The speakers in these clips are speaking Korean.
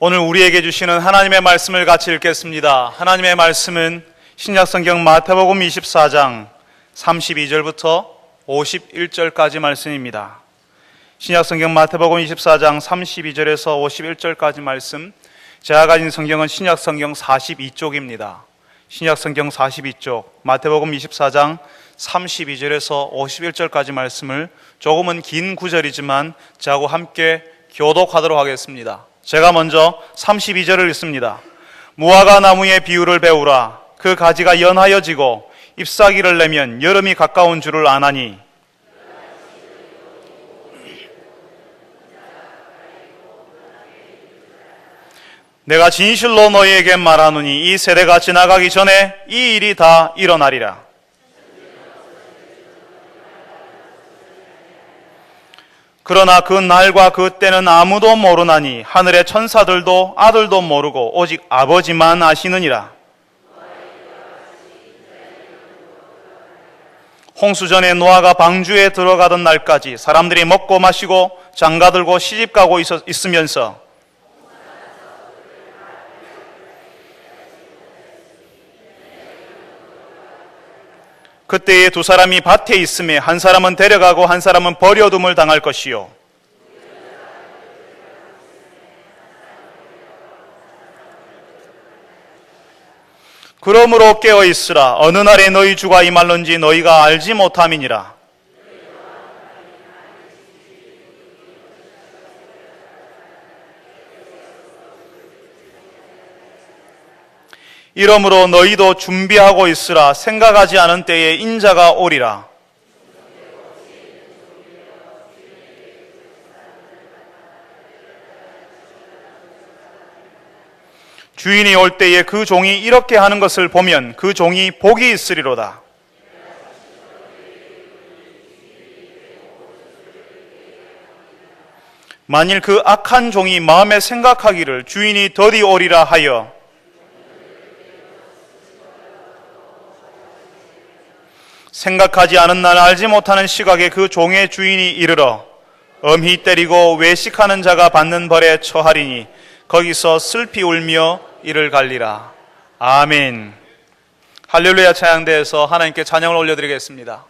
오늘 우리에게 주시는 하나님의 말씀을 같이 읽겠습니다. 하나님의 말씀은 신약성경 마태복음 24장 32절부터 51절까지 말씀입니다. 신약성경 마태복음 24장 32절에서 51절까지 말씀, 제가 가진 성경은 신약성경 42쪽입니다. 신약성경 42쪽, 마태복음 24장 32절에서 51절까지 말씀을 조금은 긴 구절이지만 저하고 함께 교독하도록 하겠습니다. 제가 먼저 32절을 읽습니다. 무화과 나무의 비유를 배우라. 그 가지가 연하여 지고 잎사귀를 내면 여름이 가까운 줄을 아나니, 내가 진실로 너희에게 말하노니 이 세대가 지나가기 전에 이 일이 다 일어나리라. 그러나 그 날과 그 때는 아무도 모르나니 하늘의 천사들도 아들도 모르고 오직 아버지만 아시느니라. 홍수전에 노아가 방주에 들어가던 날까지 사람들이 먹고 마시고 장가들고 시집가고 있으면서 그때에 두 사람이 밭에 있음에 한 사람은 데려가고 한 사람은 버려둠을 당할 것이요. 그러므로 깨어 있으라. 어느 날에 너희 주가 임할는지 너희가 알지 못함이니라. 이러므로 너희도 준비하고 있으라. 생각하지 않은 때에 인자가 오리라. 주인이 올 때에 그 종이 이렇게 하는 것을 보면 그 종이 복이 있으리로다. 만일 그 악한 종이 마음에 생각하기를 주인이 더디 오리라 하여 생각하지 않은 날 알지 못하는 시각에 그 종의 주인이 이르러 엄히 때리고 외식하는 자가 받는 벌에 처하리니 거기서 슬피 울며 이를 갈리라. 아멘. 할렐루야 찬양대에서 하나님께 찬양을 올려드리겠습니다.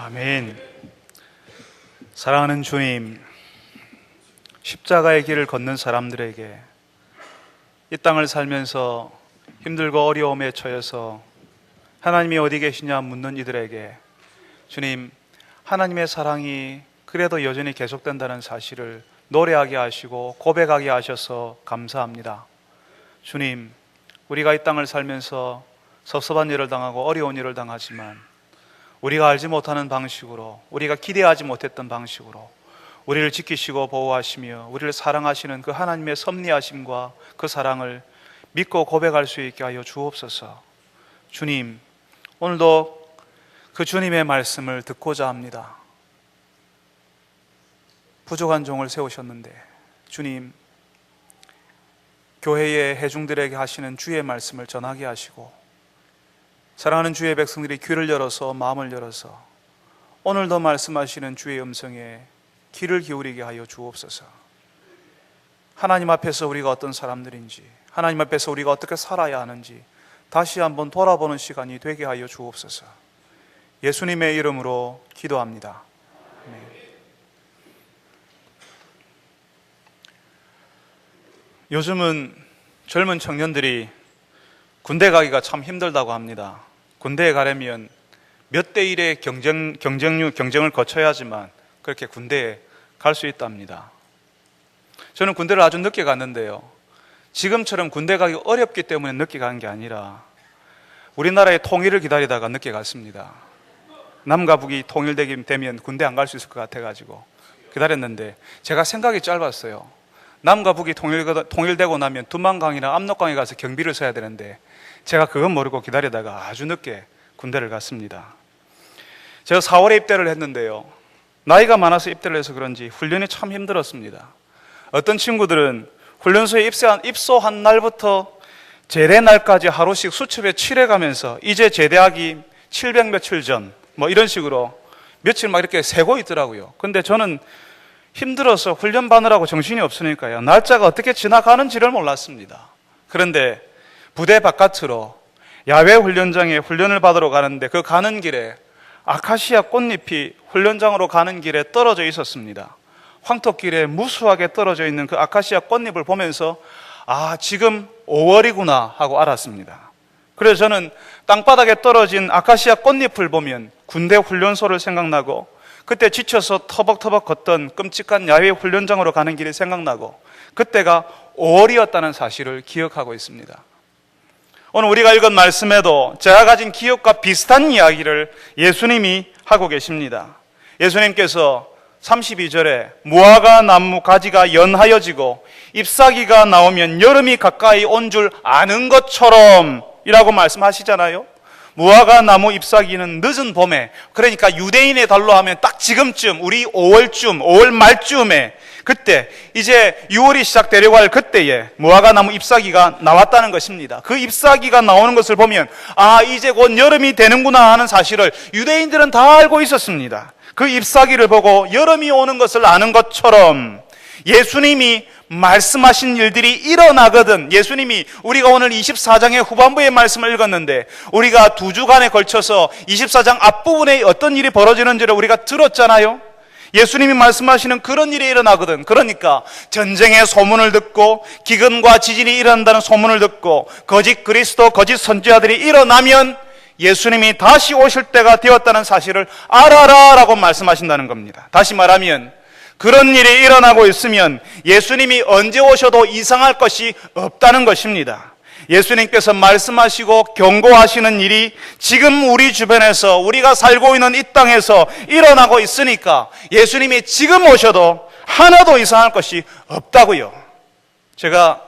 아멘. 사랑하는 주님, 십자가의 길을 걷는 사람들에게, 이 땅을 살면서 힘들고 어려움에 처해서 하나님이 어디 계시냐 묻는 이들에게 주님, 하나님의 사랑이 그래도 여전히 계속된다는 사실을 노래하게 하시고 고백하게 하셔서 감사합니다. 주님, 우리가 이 땅을 살면서 섭섭한 일을 당하고 어려운 일을 당하지만 우리가 알지 못하는 방식으로, 우리가 기대하지 못했던 방식으로 우리를 지키시고 보호하시며 우리를 사랑하시는 그 하나님의 섭리하심과 그 사랑을 믿고 고백할 수 있게 하여 주옵소서. 주님, 오늘도 그 주님의 말씀을 듣고자 합니다. 부족한 종을 세우셨는데 주님, 교회의 회중들에게 하시는 주의 말씀을 전하게 하시고 사랑하는 주의 백성들이 귀를 열어서 마음을 열어서 오늘도 말씀하시는 주의 음성에 귀를 기울이게 하여 주옵소서. 하나님 앞에서 우리가 어떤 사람들인지, 하나님 앞에서 우리가 어떻게 살아야 하는지 다시 한번 돌아보는 시간이 되게 하여 주옵소서. 예수님의 이름으로 기도합니다. 아멘. 요즘은 젊은 청년들이 군대 가기가 참 힘들다고 합니다. 군대에 가려면 몇 대 1의 경쟁을 거쳐야 하지만 그렇게 군대에 갈 수 있답니다. 저는 군대를 아주 늦게 갔는데요, 지금처럼 군대 가기 어렵기 때문에 늦게 간 게 아니라 우리나라의 통일을 기다리다가 늦게 갔습니다. 남과 북이 통일되면 군대 안 갈 수 있을 것 같아가지고 기다렸는데 제가 생각이 짧았어요. 남과 북이 통일되고 나면 두만강이나 압록강에 가서 경비를 서야 되는데 제가 그건 모르고 기다리다가 아주 늦게 군대를 갔습니다. 제가 4월에 입대를 했는데요, 나이가 많아서 입대를 해서 그런지 훈련이 참 힘들었습니다. 어떤 친구들은 훈련소에 입소한 날부터 제대 날까지 하루씩 수첩에 칠해가면서 이제 제대하기 700 며칠 전 이런 식으로 며칠 막 이렇게 세고 있더라고요. 근데 저는 힘들어서 훈련 받느라고 정신이 없으니까요, 날짜가 어떻게 지나가는지를 몰랐습니다. 그런데 부대 바깥으로 야외 훈련장에 훈련을 받으러 가는데 그 가는 길에 아카시아 꽃잎이 훈련장으로 가는 길에 떨어져 있었습니다. 황토길에 무수하게 떨어져 있는 그 아카시아 꽃잎을 보면서 아, 지금 5월이구나 하고 알았습니다. 그래서 저는 땅바닥에 떨어진 아카시아 꽃잎을 보면 군대 훈련소를 생각나고 그때 지쳐서 터벅터벅 걷던 끔찍한 야외 훈련장으로 가는 길이 생각나고 그때가 5월이었다는 사실을 기억하고 있습니다. 오늘 우리가 읽은 말씀에도 제가 가진 기억과 비슷한 이야기를 예수님이 하고 계십니다. 예수님께서 32절에 무화과 나무 가지가 연하여지고 잎사귀가 나오면 여름이 가까이 온 줄 아는 것처럼 이라고 말씀하시잖아요. 무화과 나무 잎사귀는 늦은 봄에, 그러니까 유대인의 달로 하면 딱 지금쯤 우리 5월 말쯤에, 그때 이제 6월이 시작되려고 할 그때에 무화과 나무 잎사귀가 나왔다는 것입니다. 그 잎사귀가 나오는 것을 보면 아, 이제 곧 여름이 되는구나 하는 사실을 유대인들은 다 알고 있었습니다. 그 잎사귀를 보고 여름이 오는 것을 아는 것처럼 예수님이 말씀하신 일들이 일어나거든. 예수님이, 우리가 오늘 24장의 후반부의 말씀을 읽었는데 우리가 2주간에 걸쳐서 24장 앞부분에 어떤 일이 벌어지는지를 우리가 들었잖아요. 예수님이 말씀하시는 그런 일이 일어나거든. 그러니까 전쟁의 소문을 듣고 기근과 지진이 일어난다는 소문을 듣고 거짓 그리스도, 거짓 선지자들이 일어나면 예수님이 다시 오실 때가 되었다는 사실을 알아라 라고 말씀하신다는 겁니다. 다시 말하면 그런 일이 일어나고 있으면 예수님이 언제 오셔도 이상할 것이 없다는 것입니다. 예수님께서 말씀하시고 경고하시는 일이 지금 우리 주변에서, 우리가 살고 있는 이 땅에서 일어나고 있으니까 예수님이 지금 오셔도 하나도 이상할 것이 없다고요. 제가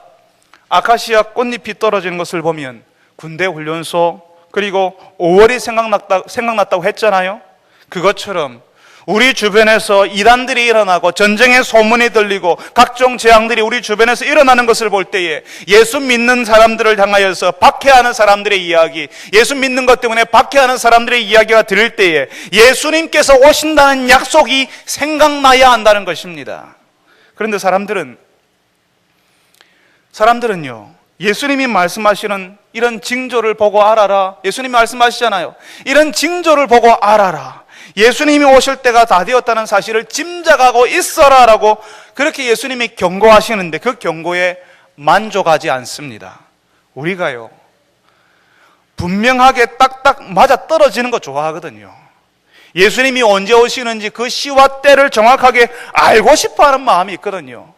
아카시아 꽃잎이 떨어지는 것을 보면 군대 훈련소 그리고 5월이 생각났다고 했잖아요. 그것처럼 우리 주변에서 이단들이 일어나고 전쟁의 소문이 들리고 각종 재앙들이 우리 주변에서 일어나는 것을 볼 때에 예수 믿는 사람들을 향하여서 박해하는 사람들의 이야기, 예수 믿는 것 때문에 박해하는 사람들의 이야기가 들릴 때에 예수님께서 오신다는 약속이 생각나야 한다는 것입니다. 그런데 사람들은요, 예수님이 말씀하시는 이런 징조를 보고 알아라. 예수님이 말씀하시잖아요. 이런 징조를 보고 알아라. 예수님이 오실 때가 다 되었다는 사실을 짐작하고 있어라라고 그렇게 예수님이 경고하시는데 그 경고에 만족하지 않습니다. 우리가요, 분명하게 딱딱 맞아 떨어지는 거 좋아하거든요. 예수님이 언제 오시는지 그 시와 때를 정확하게 알고 싶어 하는 마음이 있거든요.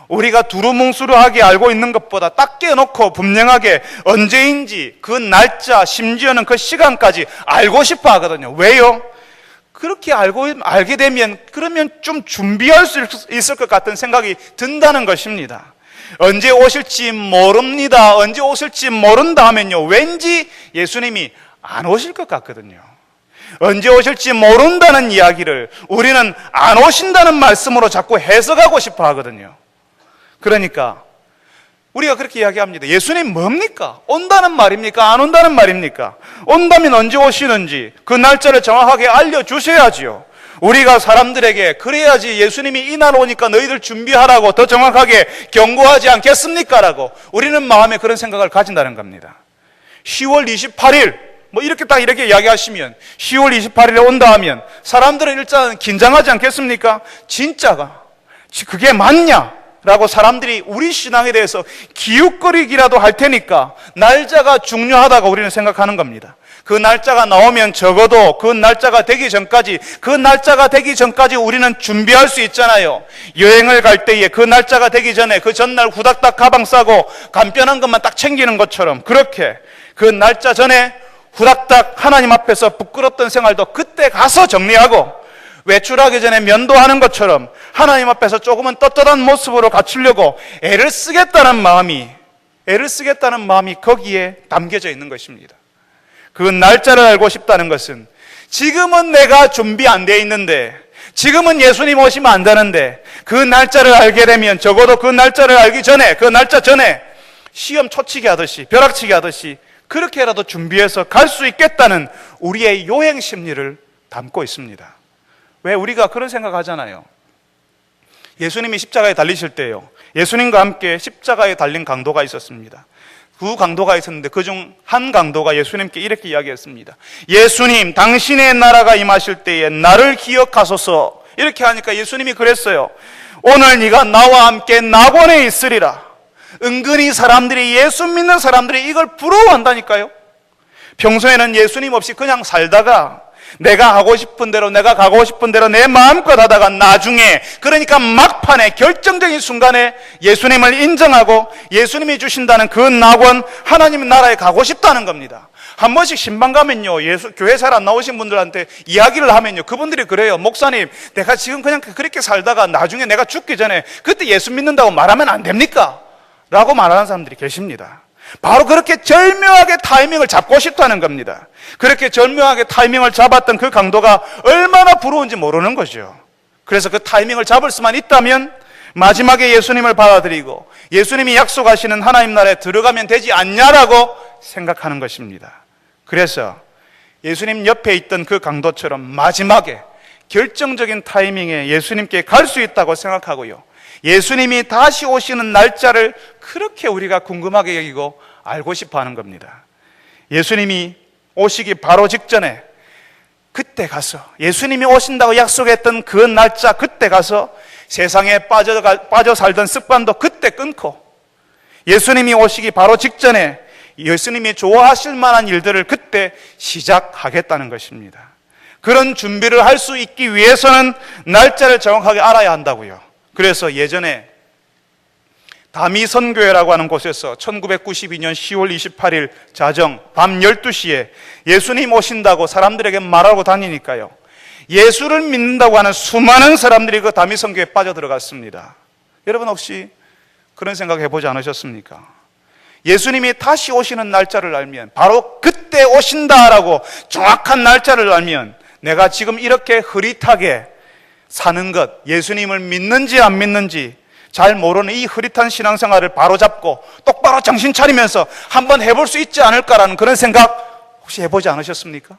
우리가 두루뭉술하게 알고 있는 것보다 딱 깨놓고 분명하게 언제인지 그 날짜, 심지어는 그 시간까지 알고 싶어 하거든요. 왜요? 그렇게 알게 되면 그러면 좀 준비할 수 있을 것 같은 생각이 든다는 것입니다. 언제 오실지 모릅니다. 언제 오실지 모른다 하면요, 왠지 예수님이 안 오실 것 같거든요. 언제 오실지 모른다는 이야기를 우리는 안 오신다는 말씀으로 자꾸 해석하고 싶어 하거든요. 그러니까 우리가 그렇게 이야기합니다. 예수님 뭡니까? 온다는 말입니까? 안 온다는 말입니까? 온다면 언제 오시는지 그 날짜를 정확하게 알려주셔야지요. 우리가 사람들에게 그래야지 예수님이 이날 오니까 너희들 준비하라고 더 정확하게 경고하지 않겠습니까? 라고 우리는 마음에 그런 생각을 가진다는 겁니다. 10월 28일 이렇게 이야기하시면 10월 28일에 온다 하면 사람들은 일단 긴장하지 않겠습니까? 진짜가 그게 맞냐? 라고 사람들이 우리 신앙에 대해서 기웃거리기라도 할 테니까 날짜가 중요하다고 우리는 생각하는 겁니다. 그 날짜가 나오면 적어도 그 날짜가 되기 전까지 우리는 준비할 수 있잖아요. 여행을 갈 때에 그 날짜가 되기 전에 그 전날 후닥닥 가방 싸고 간편한 것만 딱 챙기는 것처럼 그렇게 그 날짜 전에 후닥닥 하나님 앞에서 부끄럽던 생활도 그때 가서 정리하고 외출하기 전에 면도하는 것처럼 하나님 앞에서 조금은 떳떳한 모습으로 갖추려고 애를 쓰겠다는 마음이 거기에 담겨져 있는 것입니다. 그 날짜를 알고 싶다는 것은 지금은 내가 준비 안 돼 있는데, 지금은 예수님 오시면 안 되는데 그 날짜를 알게 되면 적어도 그 날짜를 알기 전에, 그 날짜 전에 시험 초치기 하듯이, 벼락치기 하듯이 그렇게라도 준비해서 갈 수 있겠다는 우리의 요행 심리를 담고 있습니다. 왜 우리가 그런 생각하잖아요. 예수님이 십자가에 달리실 때요, 예수님과 함께 십자가에 달린 강도가 있었습니다. 두 강도가 있었는데 그중 한 강도가 예수님께 이렇게 이야기했습니다. 예수님, 당신의 나라가 임하실 때에 나를 기억하소서. 이렇게 하니까 예수님이 그랬어요. 오늘 네가 나와 함께 낙원에 있으리라. 은근히 사람들이, 예수 믿는 사람들이 이걸 부러워한다니까요. 평소에는 예수님 없이 그냥 살다가 내가 하고 싶은 대로, 내가 가고 싶은 대로 내 마음껏 하다가 나중에, 그러니까 막판에 결정적인 순간에 예수님을 인정하고 예수님이 주신다는 그 낙원, 하나님의 나라에 가고 싶다는 겁니다. 한 번씩 신방 가면요, 교회 잘 안 나오신 분들한테 이야기를 하면요, 그분들이 그래요. 목사님, 내가 지금 그냥 그렇게 살다가 나중에 내가 죽기 전에 그때 예수 믿는다고 말하면 안 됩니까? 라고 말하는 사람들이 계십니다. 바로 그렇게 절묘하게 타이밍을 잡고 싶다는 겁니다. 그렇게 절묘하게 타이밍을 잡았던 그 강도가 얼마나 부러운지 모르는 거죠. 그래서 그 타이밍을 잡을 수만 있다면 마지막에 예수님을 받아들이고 예수님이 약속하시는 하나님 나라에 들어가면 되지 않냐라고 생각하는 것입니다. 그래서 예수님 옆에 있던 그 강도처럼 마지막에 결정적인 타이밍에 예수님께 갈 수 있다고 생각하고요, 예수님이 다시 오시는 날짜를 그렇게 우리가 궁금하게 여기고 알고 싶어 하는 겁니다. 예수님이 오시기 바로 직전에 그때 가서, 예수님이 오신다고 약속했던 그 날짜 그때 가서 세상에 빠져 살던 습관도 그때 끊고, 예수님이 오시기 바로 직전에 예수님이 좋아하실 만한 일들을 그때 시작하겠다는 것입니다. 그런 준비를 할 수 있기 위해서는 날짜를 정확하게 알아야 한다고요. 그래서 예전에 다미선교회라고 하는 곳에서 1992년 10월 28일 자정 밤 12시에 예수님 오신다고 사람들에게 말하고 다니니까요, 예수를 믿는다고 하는 수많은 사람들이 그 다미선교회에 빠져들어갔습니다. 여러분 혹시 그런 생각 해보지 않으셨습니까? 예수님이 다시 오시는 날짜를 알면, 바로 그때 오신다라고 정확한 날짜를 알면 내가 지금 이렇게 흐릿하게 사는 것, 예수님을 믿는지 안 믿는지 잘 모르는 이 흐릿한 신앙생활을 바로잡고 똑바로 정신 차리면서 한번 해볼 수 있지 않을까라는 그런 생각 혹시 해보지 않으셨습니까?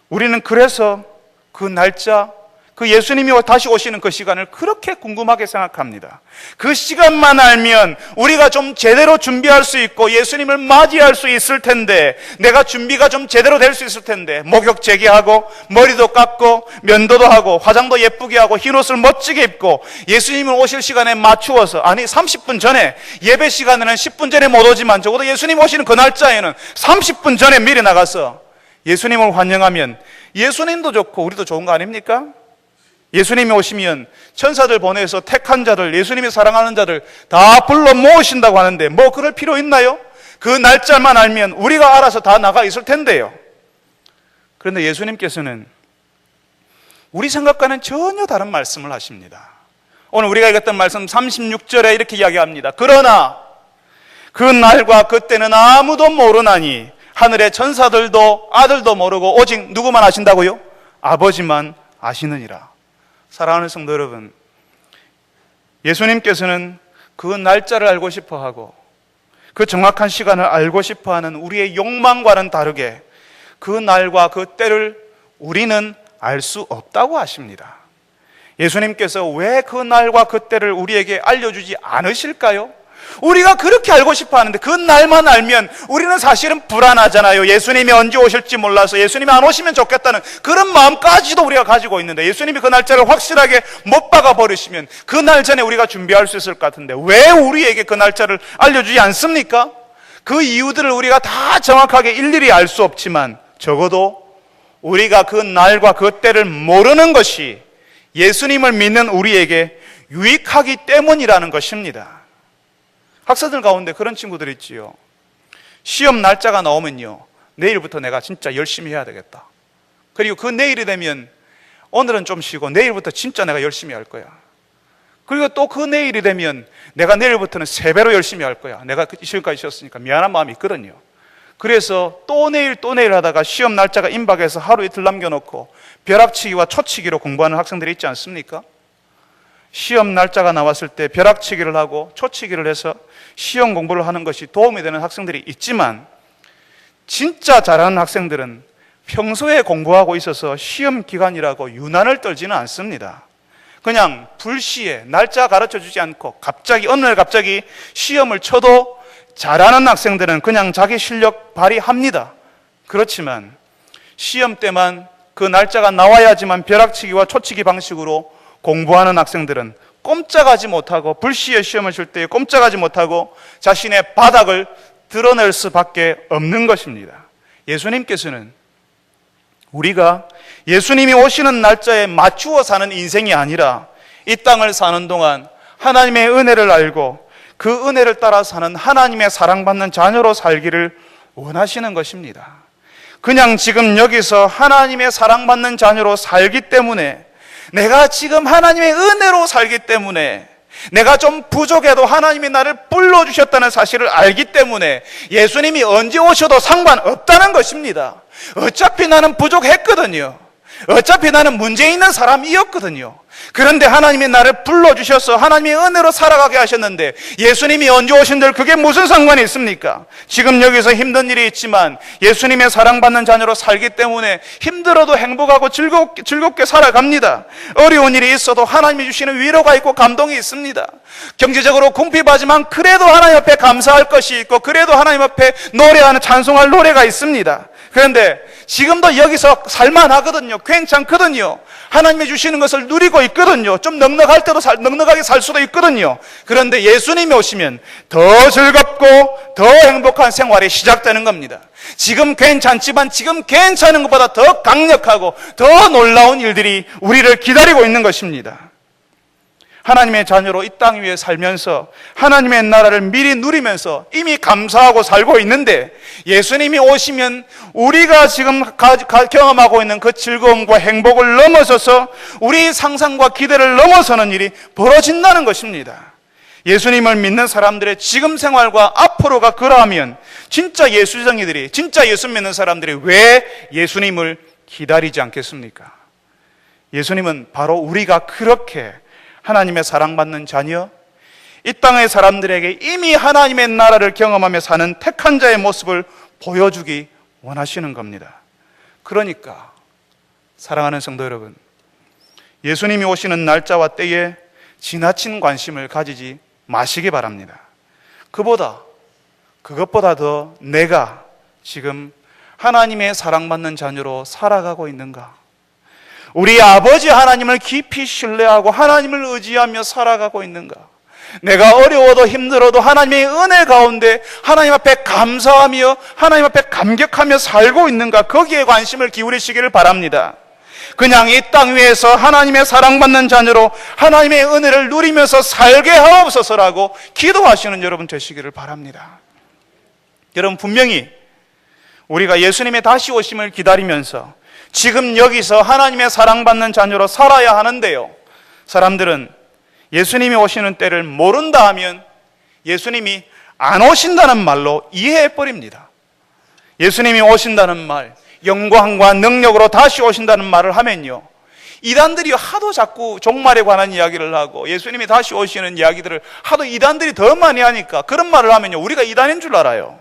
우리는 그래서 그 날짜, 그 예수님이 다시 오시는 그 시간을 그렇게 궁금하게 생각합니다. 그 시간만 알면 우리가 좀 제대로 준비할 수 있고 예수님을 맞이할 수 있을 텐데, 내가 준비가 좀 제대로 될 수 있을 텐데, 목욕 재개하고 머리도 깎고 면도도 하고 화장도 예쁘게 하고 흰옷을 멋지게 입고 예수님을 오실 시간에 맞추어서, 아니 30분 전에, 예배 시간에는 10분 전에 못 오지만 적어도 예수님 오시는 그 날짜에는 30분 전에 미리 나가서 예수님을 환영하면 예수님도 좋고 우리도 좋은 거 아닙니까? 예수님이 오시면 천사들 보내서 택한 자들, 예수님이 사랑하는 자들 다 불러 모으신다고 하는데 뭐 그럴 필요 있나요? 그 날짜만 알면 우리가 알아서 다 나가 있을 텐데요. 그런데 예수님께서는 우리 생각과는 전혀 다른 말씀을 하십니다. 오늘 우리가 읽었던 말씀 36절에 이렇게 이야기합니다. 그러나 그 날과 그때는 아무도 모르나니 하늘의 천사들도 아들도 모르고 오직 누구만 아신다고요? 아버지만 아시느니라. 사랑하는 성도 여러분, 예수님께서는 그 날짜를 알고 싶어하고 그 정확한 시간을 알고 싶어하는 우리의 욕망과는 다르게 그 날과 그 때를 우리는 알 수 없다고 하십니다. 예수님께서 왜 그 날과 그 때를 우리에게 알려주지 않으실까요? 우리가 그렇게 알고 싶어 하는데 그 날만 알면 우리는 사실은 불안하잖아요. 예수님이 언제 오실지 몰라서 예수님이 안 오시면 좋겠다는 그런 마음까지도 우리가 가지고 있는데, 예수님이 그 날짜를 확실하게 못 박아 버리시면 그 날 전에 우리가 준비할 수 있을 것 같은데 왜 우리에게 그 날짜를 알려주지 않습니까? 그 이유들을 우리가 다 정확하게 일일이 알 수 없지만 적어도 우리가 그 날과 그 때를 모르는 것이 예수님을 믿는 우리에게 유익하기 때문이라는 것입니다. 학생들 가운데 그런 친구들이 있지요. 시험 날짜가 나오면요, 내일부터 내가 진짜 열심히 해야 되겠다. 그리고 그 내일이 되면 오늘은 좀 쉬고 내일부터 진짜 내가 열심히 할 거야. 그리고 또 그 내일이 되면 내가 내일부터는 3배로 열심히 할 거야. 내가 시험까지 쉬었으니까 미안한 마음이 있거든요. 그래서 또 내일 하다가 시험 날짜가 임박해서 하루 이틀 남겨놓고 벼락치기와 초치기로 공부하는 학생들이 있지 않습니까? 시험 날짜가 나왔을 때 벼락치기를 하고 초치기를 해서 시험 공부를 하는 것이 도움이 되는 학생들이 있지만, 진짜 잘하는 학생들은 평소에 공부하고 있어서 시험 기간이라고 유난을 떨지는 않습니다. 그냥 불시에 날짜 가르쳐 주지 않고 어느 날 갑자기 시험을 쳐도 잘하는 학생들은 그냥 자기 실력 발휘합니다. 그렇지만 시험 때만 그 날짜가 나와야지만 벼락치기와 초치기 방식으로 공부하는 학생들은 꼼짝하지 못하고, 불시에 시험을 칠 때 꼼짝하지 못하고 자신의 바닥을 드러낼 수밖에 없는 것입니다. 예수님께서는 우리가 예수님이 오시는 날짜에 맞추어 사는 인생이 아니라 이 땅을 사는 동안 하나님의 은혜를 알고 그 은혜를 따라 사는 하나님의 사랑받는 자녀로 살기를 원하시는 것입니다. 그냥 지금 여기서 하나님의 사랑받는 자녀로 살기 때문에, 내가 지금 하나님의 은혜로 살기 때문에, 내가 좀 부족해도 하나님이 나를 불러주셨다는 사실을 알기 때문에 예수님이 언제 오셔도 상관없다는 것입니다. 어차피 나는 부족했거든요. 어차피 나는 문제 있는 사람이었거든요. 그런데 하나님이 나를 불러주셔서 하나님의 은혜로 살아가게 하셨는데 예수님이 언제 오신들 그게 무슨 상관이 있습니까? 지금 여기서 힘든 일이 있지만 예수님의 사랑받는 자녀로 살기 때문에 힘들어도 행복하고 즐겁게 살아갑니다. 어려운 일이 있어도 하나님이 주시는 위로가 있고 감동이 있습니다. 경제적으로 궁핍하지만 그래도 하나님 앞에 감사할 것이 있고, 그래도 하나님 앞에 노래하는 찬송할 노래가 있습니다. 그런데 지금도 여기서 살만하거든요. 괜찮거든요. 하나님이 주시는 것을 누리고 있거든요. 좀 넉넉할 때도 넉넉하게 살 수도 있거든요. 그런데 예수님이 오시면 더 즐겁고 더 행복한 생활이 시작되는 겁니다. 지금 괜찮지만 지금 괜찮은 것보다 더 강력하고 더 놀라운 일들이 우리를 기다리고 있는 것입니다. 하나님의 자녀로 이 땅 위에 살면서 하나님의 나라를 미리 누리면서 이미 감사하고 살고 있는데, 예수님이 오시면 우리가 지금 경험하고 있는 그 즐거움과 행복을 넘어서서 우리 상상과 기대를 넘어서는 일이 벌어진다는 것입니다. 예수님을 믿는 사람들의 지금 생활과 앞으로가 그러하면 진짜 예수쟁이들이, 진짜 예수 믿는 사람들이 왜 예수님을 기다리지 않겠습니까? 예수님은 바로 우리가 그렇게 하나님의 사랑받는 자녀, 이 땅의 사람들에게 이미 하나님의 나라를 경험하며 사는 택한 자의 모습을 보여주기 원하시는 겁니다. 그러니까 사랑하는 성도 여러분, 예수님이 오시는 날짜와 때에 지나친 관심을 가지지 마시기 바랍니다. 그것보다 더 내가 지금 하나님의 사랑받는 자녀로 살아가고 있는가? 우리 아버지 하나님을 깊이 신뢰하고 하나님을 의지하며 살아가고 있는가? 내가 어려워도 힘들어도 하나님의 은혜 가운데 하나님 앞에 감사하며 하나님 앞에 감격하며 살고 있는가? 거기에 관심을 기울이시기를 바랍니다. 그냥 이 땅 위에서 하나님의 사랑받는 자녀로 하나님의 은혜를 누리면서 살게 하옵소서라고 기도하시는 여러분 되시기를 바랍니다. 여러분, 분명히 우리가 예수님의 다시 오심을 기다리면서 지금 여기서 하나님의 사랑받는 자녀로 살아야 하는데요, 사람들은 예수님이 오시는 때를 모른다 하면 예수님이 안 오신다는 말로 이해해버립니다. 예수님이 오신다는 말, 영광과 능력으로 다시 오신다는 말을 하면요, 이단들이 하도 자꾸 종말에 관한 이야기를 하고 예수님이 다시 오시는 이야기들을 하도 이단들이 더 많이 하니까 그런 말을 하면요, 우리가 이단인 줄 알아요.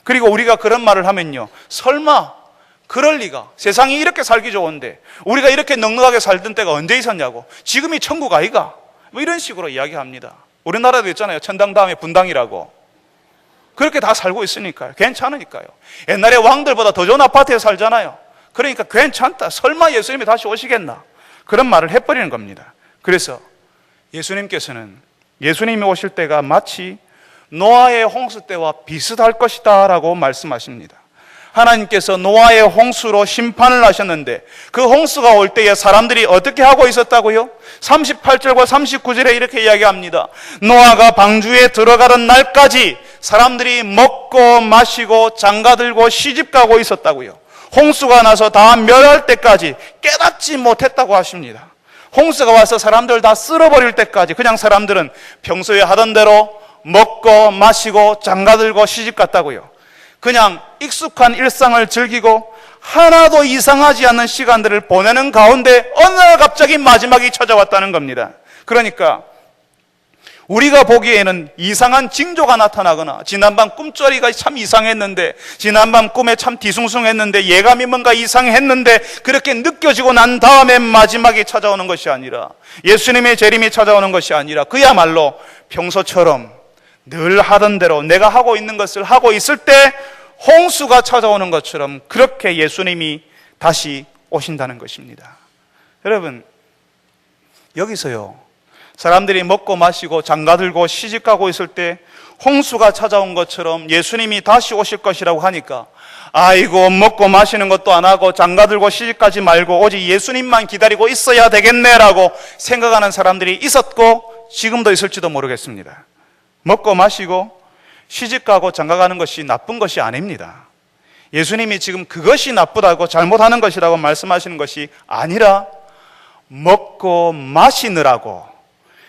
그리고 우리가 그런 말을 하면요, 설마 그럴 리가, 세상이 이렇게 살기 좋은데 우리가 이렇게 넉넉하게 살던 때가 언제 있었냐고, 지금이 천국 아이가? 뭐 이런 식으로 이야기합니다. 우리나라도 있잖아요, 천당 다음에 분당이라고. 그렇게 다 살고 있으니까요, 괜찮으니까요. 옛날에 왕들보다 더 좋은 아파트에 살잖아요. 그러니까 괜찮다, 설마 예수님이 다시 오시겠나, 그런 말을 해버리는 겁니다. 그래서 예수님께서는 예수님이 오실 때가 마치 노아의 홍수 때와 비슷할 것이다 라고 말씀하십니다. 하나님께서 노아의 홍수로 심판을 하셨는데 그 홍수가 올 때에 사람들이 어떻게 하고 있었다고요? 38절과 39절에 이렇게 이야기합니다. 노아가 방주에 들어가던 날까지 사람들이 먹고 마시고 장가들고 시집가고 있었다고요. 홍수가 나서 다 멸할 때까지 깨닫지 못했다고 하십니다. 홍수가 와서 사람들 다 쓸어버릴 때까지 그냥 사람들은 평소에 하던 대로 먹고 마시고 장가들고 시집갔다고요. 그냥 익숙한 일상을 즐기고 하나도 이상하지 않는 시간들을 보내는 가운데 어느 날 갑자기 마지막이 찾아왔다는 겁니다. 그러니까 우리가 보기에는 이상한 징조가 나타나거나 지난밤 꿈조리가 참 이상했는데, 지난밤 꿈에 참 뒤숭숭했는데, 예감이 뭔가 이상했는데 그렇게 느껴지고 난 다음에 마지막이 찾아오는 것이 아니라, 예수님의 재림이 찾아오는 것이 아니라 그야말로 평소처럼 늘 하던 대로 내가 하고 있는 것을 하고 있을 때 홍수가 찾아오는 것처럼 그렇게 예수님이 다시 오신다는 것입니다. 여러분, 여기서요, 사람들이 먹고 마시고 장가들고 시집가고 있을 때 홍수가 찾아온 것처럼 예수님이 다시 오실 것이라고 하니까, 아이고 먹고 마시는 것도 안 하고 장가들고 시집가지 말고 오직 예수님만 기다리고 있어야 되겠네라고 생각하는 사람들이 있었고 지금도 있을지도 모르겠습니다. 먹고 마시고 시집가고 장가가는 것이 나쁜 것이 아닙니다. 예수님이 지금 그것이 나쁘다고 잘못하는 것이라고 말씀하시는 것이 아니라, 먹고 마시느라고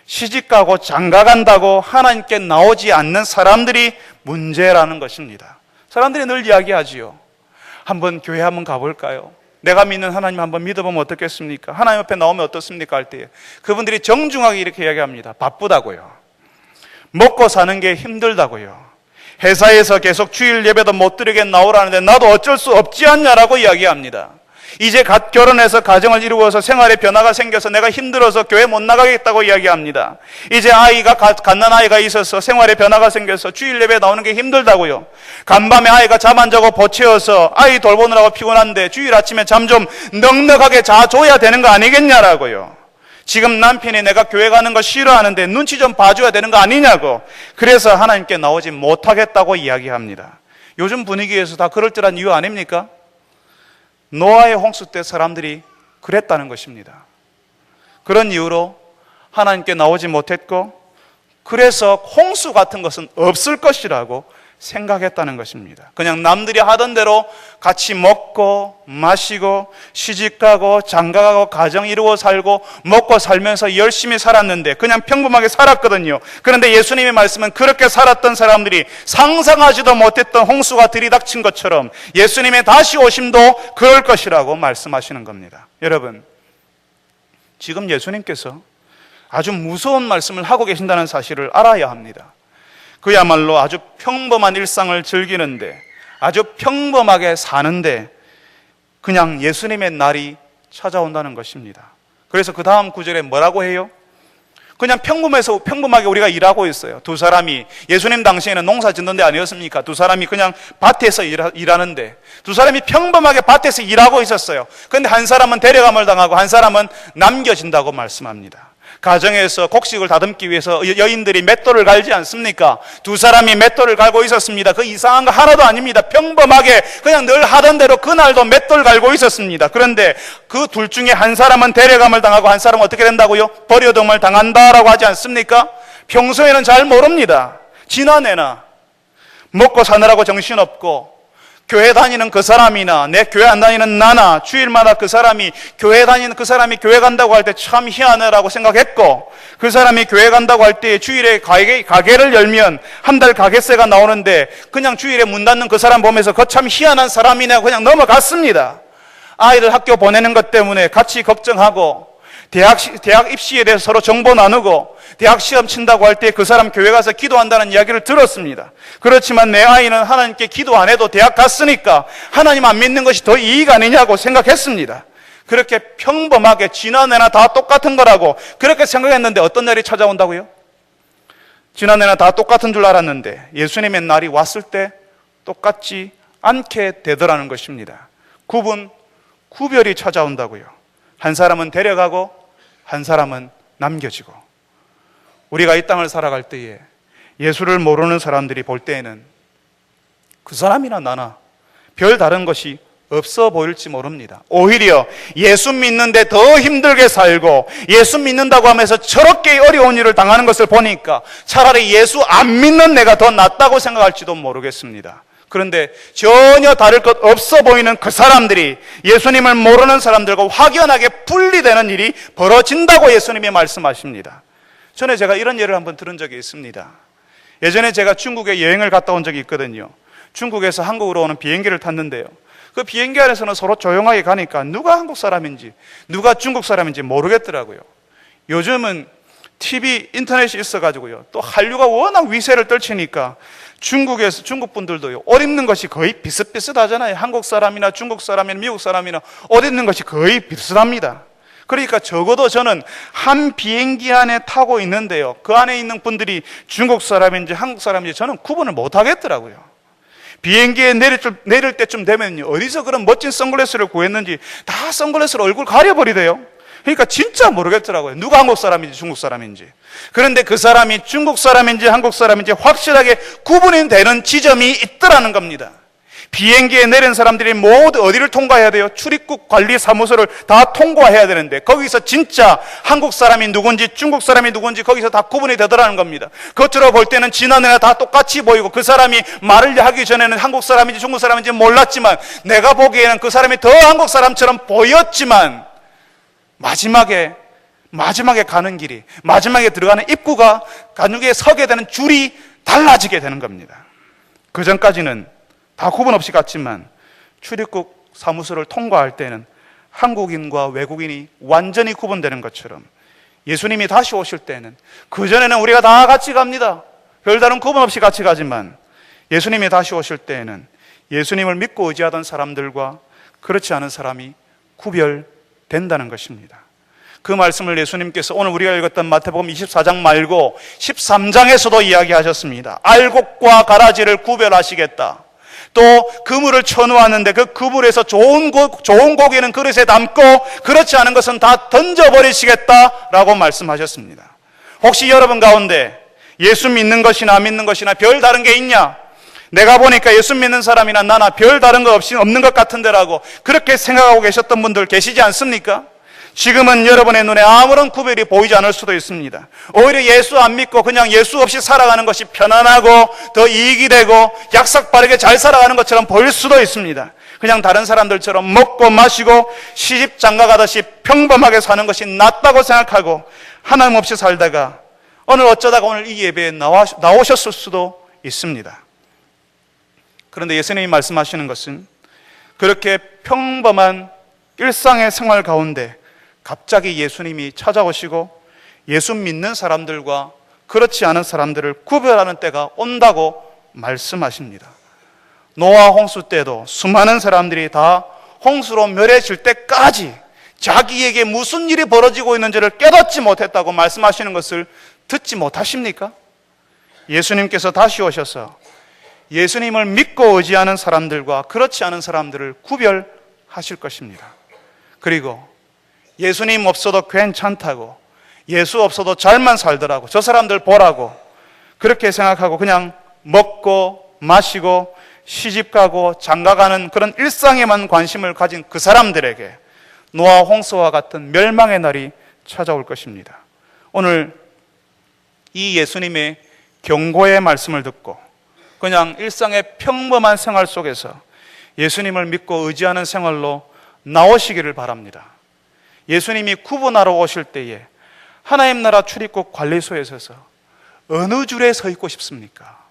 시집가고 장가간다고 하나님께 나오지 않는 사람들이 문제라는 것입니다. 사람들이 늘 이야기하지요. 한번 교회 한번 가볼까요? 내가 믿는 하나님 한번 믿어보면 어떻겠습니까? 하나님 앞에 나오면 어떻습니까? 할 때 그분들이 정중하게 이렇게 이야기합니다. 바쁘다고요. 먹고 사는 게 힘들다고요. 회사에서 계속 주일 예배도 못 드리게 나오라는데 나도 어쩔 수 없지 않냐라고 이야기합니다. 이제 갓 결혼해서 가정을 이루어서 생활에 변화가 생겨서 내가 힘들어서 교회 못 나가겠다고 이야기합니다. 이제 아이가 갓난아이가 있어서 생활에 변화가 생겨서 주일 예배 나오는 게 힘들다고요. 간밤에 아이가 잠 안 자고 버채어서 아이 돌보느라고 피곤한데 주일 아침에 잠 좀 넉넉하게 자줘야 되는 거 아니겠냐라고요. 지금 남편이 내가 교회 가는 거 싫어하는데 눈치 좀 봐줘야 되는 거 아니냐고, 그래서 하나님께 나오지 못하겠다고 이야기합니다. 요즘 분위기에서 다 그럴듯한 이유 아닙니까? 노아의 홍수 때 사람들이 그랬다는 것입니다. 그런 이유로 하나님께 나오지 못했고, 그래서 홍수 같은 것은 없을 것이라고 생각했다는 것입니다. 그냥 남들이 하던 대로 같이 먹고 마시고 시집가고 장가가고 가정 이루어 살고 먹고 살면서 열심히 살았는데 그냥 평범하게 살았거든요. 그런데 예수님의 말씀은 그렇게 살았던 사람들이 상상하지도 못했던 홍수가 들이닥친 것처럼 예수님의 다시 오심도 그럴 것이라고 말씀하시는 겁니다. 여러분, 지금 예수님께서 아주 무서운 말씀을 하고 계신다는 사실을 알아야 합니다. 그야말로 아주 평범한 일상을 즐기는데, 아주 평범하게 사는데 그냥 예수님의 날이 찾아온다는 것입니다. 그래서 그 다음 구절에 뭐라고 해요? 그냥 평범하게 우리가 일하고 있어요. 두 사람이, 예수님 당시에는 농사 짓는 데 아니었습니까? 두 사람이 그냥 밭에서 일하는데, 두 사람이 평범하게 밭에서 일하고 있었어요. 그런데 한 사람은 데려감을 당하고 한 사람은 남겨진다고 말씀합니다. 가정에서 곡식을 다듬기 위해서 여인들이 맷돌을 갈지 않습니까? 두 사람이 맷돌을 갈고 있었습니다. 그 이상한 거 하나도 아닙니다. 평범하게 그냥 늘 하던 대로 그날도 맷돌 갈고 있었습니다. 그런데 그 둘 중에 한 사람은 데려감을 당하고 한 사람은 어떻게 된다고요? 버려둠을 당한다라고 하지 않습니까? 평소에는 잘 모릅니다. 지난해나 먹고 사느라고 정신없고 교회 다니는 그 사람이나 내 교회 안 다니는 나나 주일마다 그 사람이 교회 간다고 할 때 참 희한하라고 생각했고, 그 사람이 교회 간다고 할 때 주일에 가게를 열면 한 달 가게세가 나오는데 그냥 주일에 문 닫는 그 사람 보면서 그 참 희한한 사람이네 그냥 넘어갔습니다. 아이들 학교 보내는 것 때문에 같이 걱정하고 대학 입시에 대해서 서로 정보 나누고 대학 시험 친다고 할 때 그 사람 교회 가서 기도한다는 이야기를 들었습니다. 그렇지만 내 아이는 하나님께 기도 안 해도 대학 갔으니까 하나님 안 믿는 것이 더 이익 아니냐고 생각했습니다. 그렇게 평범하게 지난해나 다 똑같은 거라고 그렇게 생각했는데 어떤 날이 찾아온다고요? 지난해나 다 똑같은 줄 알았는데 예수님의 날이 왔을 때 똑같지 않게 되더라는 것입니다. 구별이 찾아온다고요. 한 사람은 데려가고 한 사람은 남겨지고, 우리가 이 땅을 살아갈 때에 예수를 모르는 사람들이 볼 때에는 그 사람이나 나나 별 다른 것이 없어 보일지 모릅니다. 오히려 예수 믿는데 더 힘들게 살고 예수 믿는다고 하면서 저렇게 어려운 일을 당하는 것을 보니까 차라리 예수 안 믿는 내가 더 낫다고 생각할지도 모르겠습니다. 그런데 전혀 다를 것 없어 보이는 그 사람들이 예수님을 모르는 사람들과 확연하게 분리되는 일이 벌어진다고 예수님이 말씀하십니다. 전에 제가 이런 예를 한번 들은 적이 있습니다. 예전에 제가 중국에 여행을 갔다 온 적이 있거든요. 중국에서 한국으로 오는 비행기를 탔는데요, 그 비행기 안에서는 서로 조용하게 가니까 누가 한국 사람인지 누가 중국 사람인지 모르겠더라고요. 요즘은 TV, 인터넷이 있어가지고요, 또 한류가 워낙 위세를 떨치니까 중국 분들도요, 옷 입는 것이 거의 비슷비슷하잖아요. 한국 사람이나 중국 사람이나 미국 사람이나 옷 입는 것이 거의 비슷합니다. 그러니까 적어도 저는 한 비행기 안에 타고 있는데요, 그 안에 있는 분들이 중국 사람인지 한국 사람인지 저는 구분을 못 하겠더라고요. 비행기에 내릴 때쯤 되면요, 어디서 그런 멋진 선글라스를 구했는지 다 선글라스로 얼굴 가려버리대요. 그러니까 진짜 모르겠더라고요. 누가 한국 사람인지 중국 사람인지. 그런데 그 사람이 중국 사람인지 한국 사람인지 확실하게 구분이 되는 지점이 있더라는 겁니다. 비행기에 내린 사람들이 모두 어디를 통과해야 돼요? 출입국 관리 사무소를 다 통과해야 되는데 거기서 진짜 한국 사람이 누군지 중국 사람이 누군지 거기서 다 구분이 되더라는 겁니다. 겉으로 볼 때는 지난해나 다 똑같이 보이고 그 사람이 말을 하기 전에는 한국 사람인지 중국 사람인지 몰랐지만 내가 보기에는 그 사람이 더 한국 사람처럼 보였지만 마지막에 가는 길이, 마지막에 들어가는 입구가 가죽에 서게 되는 줄이 달라지게 되는 겁니다. 그 전까지는 다 구분 없이 갔지만 출입국 사무소를 통과할 때는 한국인과 외국인이 완전히 구분되는 것처럼 예수님이 다시 오실 때는, 그전에는 우리가 다 같이 갑니다. 별다른 구분 없이 같이 가지만 예수님이 다시 오실 때에는 예수님을 믿고 의지하던 사람들과 그렇지 않은 사람이 구별된다는 것입니다. 그 말씀을 예수님께서 오늘 우리가 읽었던 마태복음 24장 말고 13장에서도 이야기하셨습니다. 알곡과 가라지를 구별하시겠다. 또 그물을 쳐놓았는데 그 그물에서 좋은 고기는 그릇에 담고 그렇지 않은 것은 다 던져버리시겠다라고 말씀하셨습니다. 혹시 여러분 가운데 예수 믿는 것이나 안 믿는 것이나 별 다른 게 있냐? 내가 보니까 예수 믿는 사람이나 나나 별 다른 거 없이 없는 것 같은데라고 그렇게 생각하고 계셨던 분들 계시지 않습니까? 지금은 여러분의 눈에 아무런 구별이 보이지 않을 수도 있습니다. 오히려 예수 안 믿고 그냥 예수 없이 살아가는 것이 편안하고 더 이익이 되고 약삭 빠르게 잘 살아가는 것처럼 보일 수도 있습니다. 그냥 다른 사람들처럼 먹고 마시고 시집 장가 가듯이 평범하게 사는 것이 낫다고 생각하고 하나님 없이 살다가 오늘 어쩌다가 오늘 이 예배에 나오셨을 수도 있습니다. 그런데 예수님이 말씀하시는 것은 그렇게 평범한 일상의 생활 가운데 갑자기 예수님이 찾아오시고 예수 믿는 사람들과 그렇지 않은 사람들을 구별하는 때가 온다고 말씀하십니다. 노아 홍수 때도 수많은 사람들이 다 홍수로 멸해질 때까지 자기에게 무슨 일이 벌어지고 있는지를 깨닫지 못했다고 말씀하시는 것을 듣지 못하십니까? 예수님께서 다시 오셔서 예수님을 믿고 의지하는 사람들과 그렇지 않은 사람들을 구별하실 것입니다. 그리고 예수님 없어도 괜찮다고, 예수 없어도 잘만 살더라고, 저 사람들 보라고 그렇게 생각하고 그냥 먹고 마시고 시집가고 장가가는 그런 일상에만 관심을 가진 그 사람들에게 노아 홍수와 같은 멸망의 날이 찾아올 것입니다. 오늘 이 예수님의 경고의 말씀을 듣고 그냥 일상의 평범한 생활 속에서 예수님을 믿고 의지하는 생활로 나오시기를 바랍니다. 예수님이 구분하러 오실 때에 하나님 나라 출입국 관리소에 서서 어느 줄에 서 있고 싶습니까?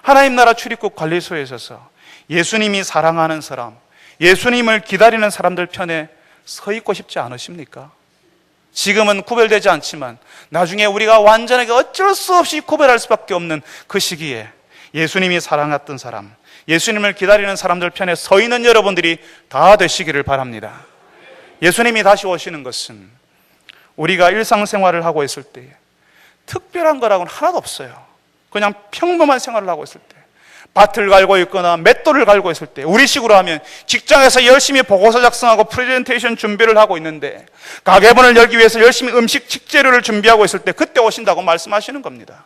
하나님 나라 출입국 관리소에 서서 예수님이 사랑하는 사람, 예수님을 기다리는 사람들 편에 서 있고 싶지 않으십니까? 지금은 구별되지 않지만 나중에 우리가 완전하게 어쩔 수 없이 구별할 수밖에 없는 그 시기에 예수님이 사랑했던 사람, 예수님을 기다리는 사람들 편에 서 있는 여러분들이 다 되시기를 바랍니다. 예수님이 다시 오시는 것은 우리가 일상생활을 하고 있을 때에 특별한 거라고는 하나도 없어요. 그냥 평범한 생활을 하고 있을 때, 밭을 갈고 있거나 맷돌을 갈고 있을 때, 우리식으로 하면 직장에서 열심히 보고서 작성하고 프레젠테이션 준비를 하고 있는데 가게문을 열기 위해서 열심히 음식 식재료를 준비하고 있을 때 그때 오신다고 말씀하시는 겁니다.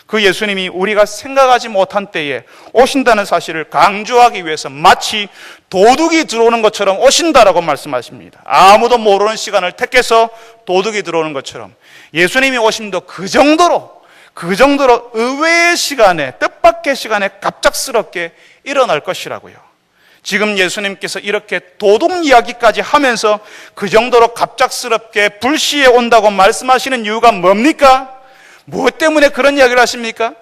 그 예수님이 우리가 생각하지 못한 때에 오신다는 사실을 강조하기 위해서 마치 도둑이 들어오는 것처럼 오신다라고 말씀하십니다. 아무도 모르는 시간을 택해서 도둑이 들어오는 것처럼 예수님이 오심도 그 정도로 의외의 시간에, 뜻밖의 시간에 갑작스럽게 일어날 것이라고요. 지금 예수님께서 이렇게 도둑 이야기까지 하면서 그 정도로 갑작스럽게 불시에 온다고 말씀하시는 이유가 뭡니까? 무엇 때문에 그런 이야기를 하십니까?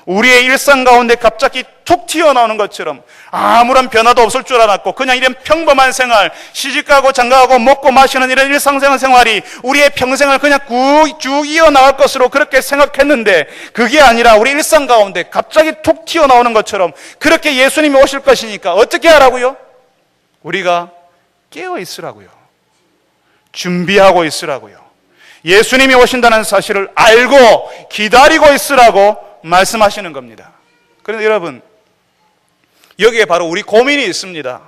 우리의 일상 가운데 갑자기 툭 튀어나오는 것처럼 아무런 변화도 없을 줄 알았고 그냥 이런 평범한 생활, 시집가고 장가가고 먹고 마시는 이런 일상생활이 우리의 평생을 그냥 쭉 이어나갈 것으로 그렇게 생각했는데 그게 아니라 우리 일상 가운데 갑자기 툭 튀어나오는 것처럼 그렇게 예수님이 오실 것이니까 어떻게 하라고요? 우리가 깨어 있으라고요. 준비하고 있으라고요. 예수님이 오신다는 사실을 알고 기다리고 있으라고 말씀하시는 겁니다. 그런데 여러분, 여기에 바로 우리 고민이 있습니다.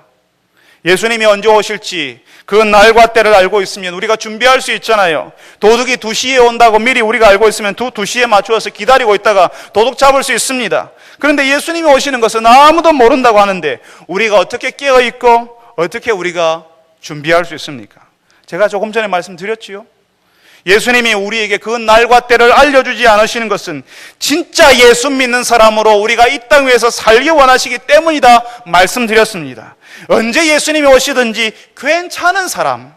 예수님이 언제 오실지 그 날과 때를 알고 있으면 우리가 준비할 수 있잖아요. 도둑이 2시에 온다고 미리 우리가 알고 있으면 2시에 맞추어서 기다리고 있다가 도둑 잡을 수 있습니다. 그런데 예수님이 오시는 것은 아무도 모른다고 하는데 우리가 어떻게 깨어있고 어떻게 우리가 준비할 수 있습니까? 제가 조금 전에 말씀드렸지요. 예수님이 우리에게 그 날과 때를 알려주지 않으시는 것은 진짜 예수 믿는 사람으로 우리가 이 땅 위에서 살기 원하시기 때문이다 말씀드렸습니다. 언제 예수님이 오시든지 괜찮은 사람,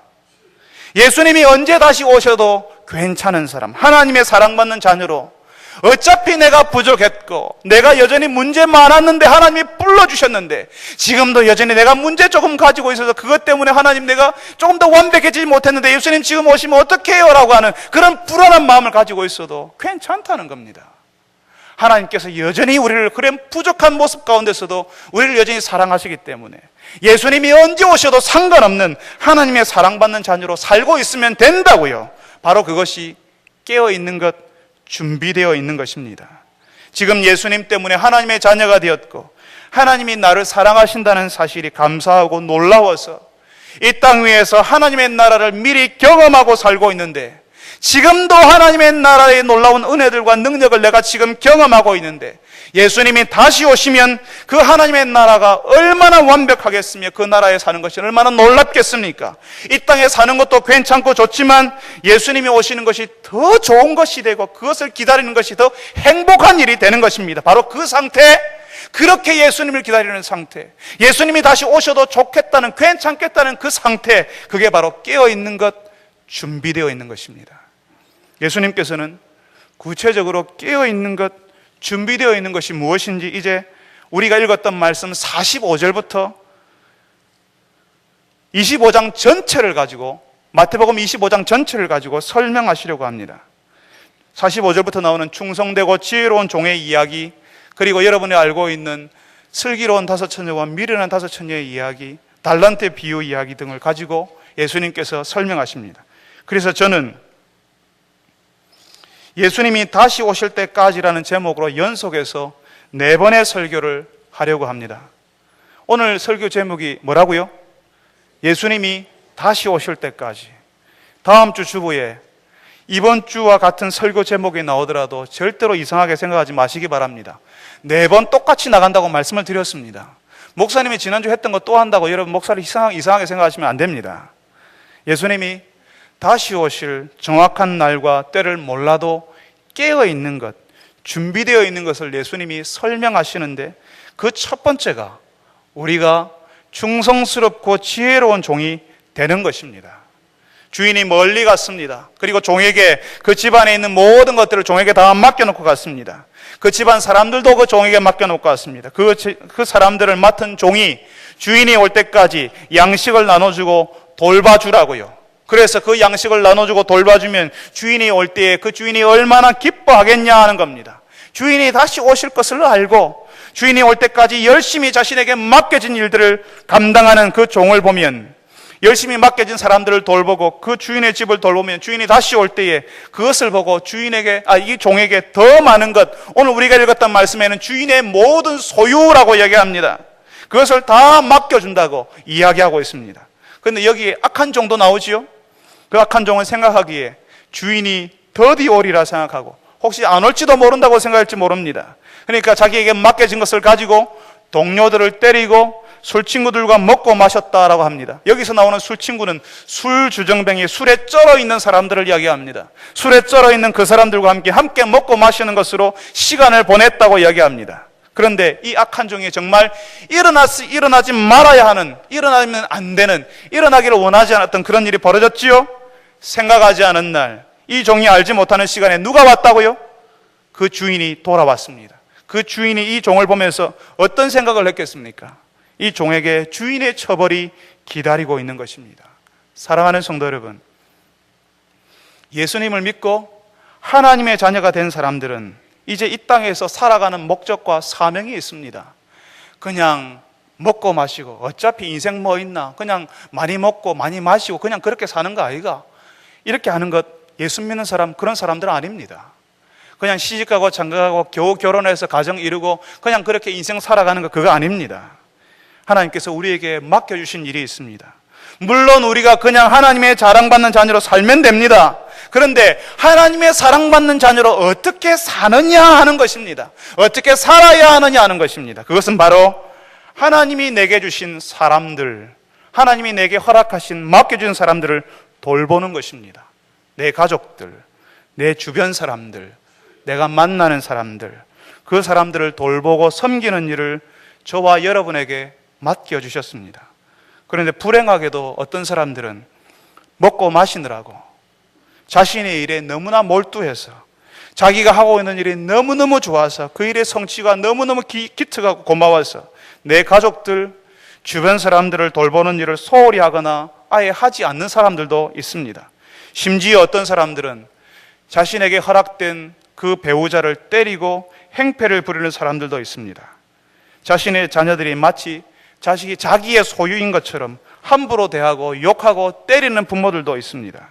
예수님이 언제 다시 오셔도 괜찮은 사람, 하나님의 사랑받는 자녀로 어차피 내가 부족했고 내가 여전히 문제 많았는데 하나님이 불러주셨는데 지금도 여전히 내가 문제 조금 가지고 있어서 그것 때문에 하나님 내가 조금 더 완벽해지지 못했는데 예수님 지금 오시면 어떡해요? 라고 하는 그런 불안한 마음을 가지고 있어도 괜찮다는 겁니다. 하나님께서 여전히 우리를 그런 부족한 모습 가운데서도 우리를 여전히 사랑하시기 때문에 예수님이 언제 오셔도 상관없는 하나님의 사랑받는 자녀로 살고 있으면 된다고요. 바로 그것이 깨어있는 것, 준비되어 있는 것입니다. 지금 예수님 때문에 하나님의 자녀가 되었고 하나님이 나를 사랑하신다는 사실이 감사하고 놀라워서 이 땅 위에서 하나님의 나라를 미리 경험하고 살고 있는데 지금도 하나님의 나라의 놀라운 은혜들과 능력을 내가 지금 경험하고 있는데 예수님이 다시 오시면 그 하나님의 나라가 얼마나 완벽하겠으며 그 나라에 사는 것이 얼마나 놀랍겠습니까? 이 땅에 사는 것도 괜찮고 좋지만 예수님이 오시는 것이 더 좋은 것이 되고 그것을 기다리는 것이 더 행복한 일이 되는 것입니다. 바로 그 상태, 그렇게 예수님을 기다리는 상태, 예수님이 다시 오셔도 좋겠다는, 괜찮겠다는 그 상태, 그게 바로 깨어있는 것, 준비되어 있는 것입니다. 예수님께서는 구체적으로 깨어있는 것, 준비되어 있는 것이 무엇인지 이제 우리가 읽었던 말씀 45절부터 25장 전체를 가지고, 마태복음 25장 전체를 가지고 설명하시려고 합니다. 45절부터 나오는 충성되고 지혜로운 종의 이야기, 그리고 여러분이 알고 있는 슬기로운 5 처녀와 미련한 5 처녀의 이야기, 달란트 비유 이야기 등을 가지고 예수님께서 설명하십니다. 그래서 저는 예수님이 다시 오실 때까지라는 제목으로 연속해서 4번의 설교를 하려고 합니다. 오늘 설교 제목이 뭐라고요? 예수님이 다시 오실 때까지. 다음 주 주보에 이번 주와 같은 설교 제목이 나오더라도 절대로 이상하게 생각하지 마시기 바랍니다. 4번 똑같이 나간다고 말씀을 드렸습니다. 목사님이 지난주 했던 거 또 한다고 여러분 목사를 이상하게 생각하시면 안 됩니다. 예수님이 다시 오실 정확한 날과 때를 몰라도 깨어 있는 것, 준비되어 있는 것을 예수님이 설명하시는데 그 첫 번째가 우리가 충성스럽고 지혜로운 종이 되는 것입니다. 주인이 멀리 갔습니다. 그리고 종에게 그 집안에 있는 모든 것들을 종에게 다 맡겨놓고 갔습니다. 그 집안 사람들도 그 종에게 맡겨놓고 갔습니다. 그 사람들을 맡은 종이 주인이 올 때까지 양식을 나눠주고 돌봐주라고요. 그래서 그 양식을 나눠주고 돌봐주면 주인이 올 때에 그 주인이 얼마나 기뻐하겠냐 하는 겁니다. 주인이 다시 오실 것을 알고 주인이 올 때까지 열심히 자신에게 맡겨진 일들을 감당하는 그 종을 보면, 열심히 맡겨진 사람들을 돌보고 그 주인의 집을 돌보면 주인이 다시 올 때에 그것을 보고 이 종에게 더 많은 것, 오늘 우리가 읽었던 말씀에는 주인의 모든 소유라고 이야기합니다. 그것을 다 맡겨준다고 이야기하고 있습니다. 그런데 여기에 악한 종도 나오지요. 그 악한 종은 생각하기에 주인이 더디 오리라 생각하고 혹시 안 올지도 모른다고 생각할지 모릅니다. 그러니까 자기에게 맡겨진 것을 가지고 동료들을 때리고 술 친구들과 먹고 마셨다라고 합니다. 여기서 나오는 술 친구는 술 주정뱅이, 술에 쩔어 있는 사람들을 이야기합니다. 술에 쩔어 있는 그 사람들과 함께 먹고 마시는 것으로 시간을 보냈다고 이야기합니다. 그런데 이 악한 종이 정말 일어나지 말아야 하는, 일어나면 안 되는, 일어나기를 원하지 않았던 그런 일이 벌어졌지요. 생각하지 않은 날, 이 종이 알지 못하는 시간에 누가 왔다고요? 그 주인이 돌아왔습니다. 그 주인이 이 종을 보면서 어떤 생각을 했겠습니까? 이 종에게 주인의 처벌이 기다리고 있는 것입니다. 사랑하는 성도 여러분, 예수님을 믿고 하나님의 자녀가 된 사람들은 이제 이 땅에서 살아가는 목적과 사명이 있습니다. 그냥 먹고 마시고 어차피 인생 뭐 있나, 그냥 많이 먹고 많이 마시고 그냥 그렇게 사는 거 아이가, 이렇게 하는 것 예수 믿는 사람, 그런 사람들은 아닙니다. 그냥 시집가고 장가가고 겨우 결혼해서 가정 이루고 그냥 그렇게 인생 살아가는 거, 그거 아닙니다. 하나님께서 우리에게 맡겨주신 일이 있습니다. 물론 우리가 그냥 하나님의 사랑받는 자녀로 살면 됩니다. 그런데 하나님의 사랑받는 자녀로 어떻게 사느냐 하는 것입니다. 어떻게 살아야 하느냐 하는 것입니다. 그것은 바로 하나님이 내게 주신 사람들, 하나님이 내게 허락하신, 맡겨준 사람들을 돌보는 것입니다. 내 가족들, 내 주변 사람들, 내가 만나는 사람들, 그 사람들을 돌보고 섬기는 일을 저와 여러분에게 맡겨주셨습니다. 그런데 불행하게도 어떤 사람들은 먹고 마시느라고 자신의 일에 너무나 몰두해서 자기가 하고 있는 일이 너무너무 좋아서 그 일의 성취가 너무너무 기특하고 고마워서 내 가족들, 주변 사람들을 돌보는 일을 소홀히 하거나 아예 하지 않는 사람들도 있습니다. 심지어 어떤 사람들은 자신에게 허락된 그 배우자를 때리고 행패를 부리는 사람들도 있습니다. 자신의 자녀들이 마치 자식이 자기의 소유인 것처럼 함부로 대하고 욕하고 때리는 부모들도 있습니다.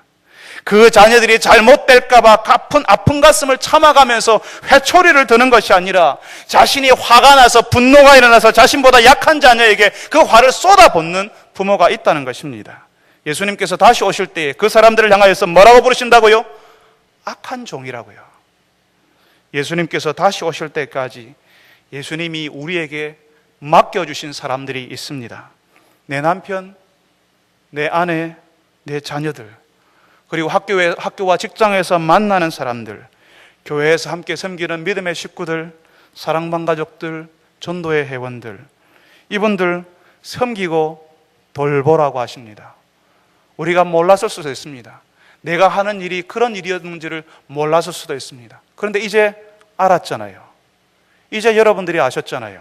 그 자녀들이 잘못될까봐 아픈 가슴을 참아가면서 회초리를 드는 것이 아니라 자신이 화가 나서 분노가 일어나서 자신보다 약한 자녀에게 그 화를 쏟아붓는 부모가 있다는 것입니다. 예수님께서 다시 오실 때에 그 사람들을 향하여서 뭐라고 부르신다고요? 악한 종이라고요. 예수님께서 다시 오실 때까지 예수님이 우리에게 맡겨주신 사람들이 있습니다. 내 남편, 내 아내, 내 자녀들, 그리고 학교와 직장에서 만나는 사람들, 교회에서 함께 섬기는 믿음의 식구들, 사랑방 가족들, 전도의 회원들, 이분들 섬기고 돌보라고 하십니다. 우리가 몰랐을 수도 있습니다. 내가 하는 일이 그런 일이었는지를 몰랐을 수도 있습니다. 그런데 이제 알았잖아요. 이제 여러분들이 아셨잖아요.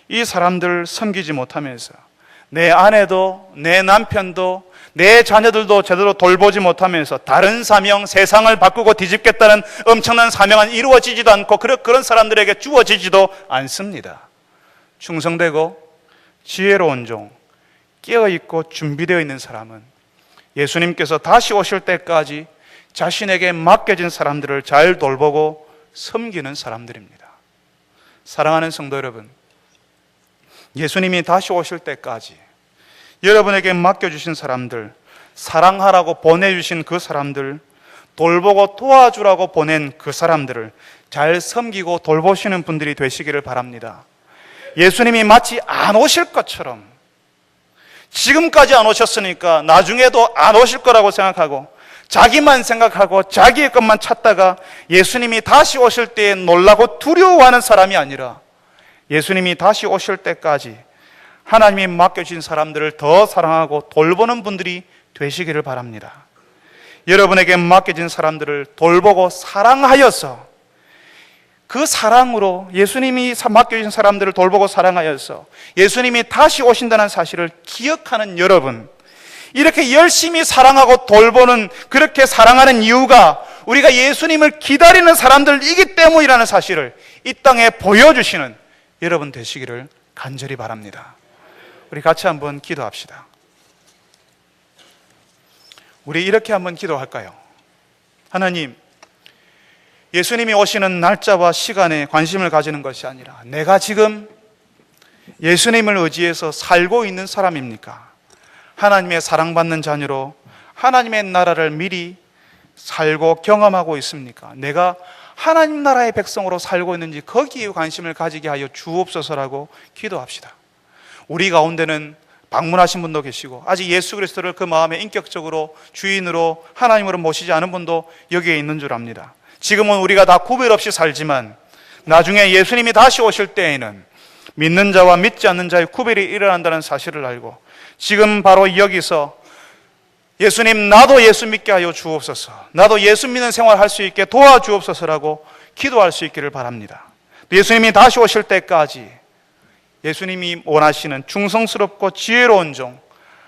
이 사람들 섬기지 못하면서 내 아내도 내 남편도 내 자녀들도 제대로 돌보지 못하면서 다른 사명, 세상을 바꾸고 뒤집겠다는 엄청난 사명은 이루어지지도 않고 그런 사람들에게 주어지지도 않습니다. 충성되고 지혜로운 종, 깨어있고 준비되어 있는 사람은 예수님께서 다시 오실 때까지 자신에게 맡겨진 사람들을 잘 돌보고 섬기는 사람들입니다. 사랑하는 성도 여러분, 예수님이 다시 오실 때까지 여러분에게 맡겨주신 사람들, 사랑하라고 보내주신 그 사람들, 돌보고 도와주라고 보낸 그 사람들을 잘 섬기고 돌보시는 분들이 되시기를 바랍니다. 예수님이 마치 안 오실 것처럼, 지금까지 안 오셨으니까 나중에도 안 오실 거라고 생각하고 자기만 생각하고 자기의 것만 찾다가 예수님이 다시 오실 때에 놀라고 두려워하는 사람이 아니라 예수님이 다시 오실 때까지 하나님이 맡겨주신 사람들을 더 사랑하고 돌보는 분들이 되시기를 바랍니다. 여러분에게 맡겨진 사람들을 돌보고 사랑하여서, 그 사랑으로 예수님이 맡겨주신 사람들을 돌보고 사랑하여서 예수님이 다시 오신다는 사실을 기억하는 여러분, 이렇게 열심히 사랑하고 돌보는, 그렇게 사랑하는 이유가 우리가 예수님을 기다리는 사람들이기 때문이라는 사실을 이 땅에 보여주시는 여러분 되시기를 간절히 바랍니다. 우리 같이 한번 기도합시다. 우리 이렇게 한번 기도할까요? 하나님, 예수님이 오시는 날짜와 시간에 관심을 가지는 것이 아니라 내가 지금 예수님을 의지해서 살고 있는 사람입니까? 하나님의 사랑받는 자녀로 하나님의 나라를 미리 살고 경험하고 있습니까? 내가 하나님 나라의 백성으로 살고 있는지 거기에 관심을 가지게 하여 주옵소서라고 기도합시다. 우리 가운데는 방문하신 분도 계시고 아직 예수 그리스도를 그 마음에 인격적으로 주인으로 하나님으로 모시지 않은 분도 여기에 있는 줄 압니다. 지금은 우리가 다 구별 없이 살지만 나중에 예수님이 다시 오실 때에는 믿는 자와 믿지 않는 자의 구별이 일어난다는 사실을 알고 지금 바로 여기서 예수님, 나도 예수 믿게 하여 주옵소서, 나도 예수 믿는 생활을 할 수 있게 도와주옵소서라고 기도할 수 있기를 바랍니다. 예수님이 다시 오실 때까지 예수님이 원하시는 충성스럽고 지혜로운 종,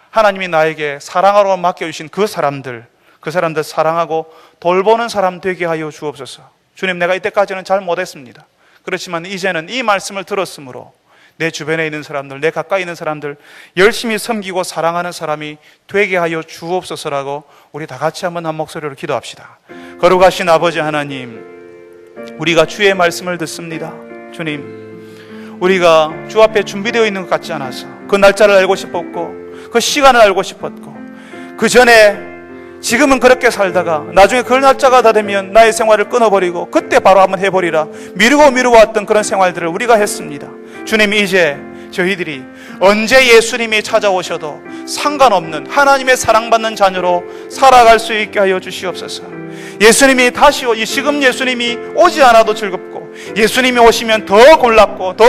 하나님이 나에게 사랑하러 맡겨주신 그 사람들 사랑하고 돌보는 사람 되게 하여 주옵소서. 주님, 내가 이때까지는 잘 못했습니다. 그렇지만 이제는 이 말씀을 들었으므로 내 주변에 있는 사람들, 내 가까이 있는 사람들 열심히 섬기고 사랑하는 사람이 되게 하여 주옵소서라고 우리 다 같이 한번 한 목소리로 기도합시다. 거룩하신 아버지 하나님, 우리가 주의 말씀을 듣습니다. 주님, 우리가 주 앞에 준비되어 있는 것 같지 않아서 그 날짜를 알고 싶었고 그 시간을 알고 싶었고 그 전에 지금은 그렇게 살다가 나중에 그 날짜가 다 되면 나의 생활을 끊어버리고 그때 바로 한번 해버리라 미루고 왔던 그런 생활들을 우리가 했습니다. 주님, 이제 저희들이 언제 예수님이 찾아오셔도 상관없는 하나님의 사랑받는 자녀로 살아갈 수 있게 하여 주시옵소서. 예수님이 다시 지금 예수님이 오지 않아도 즐겁고 예수님이 오시면 더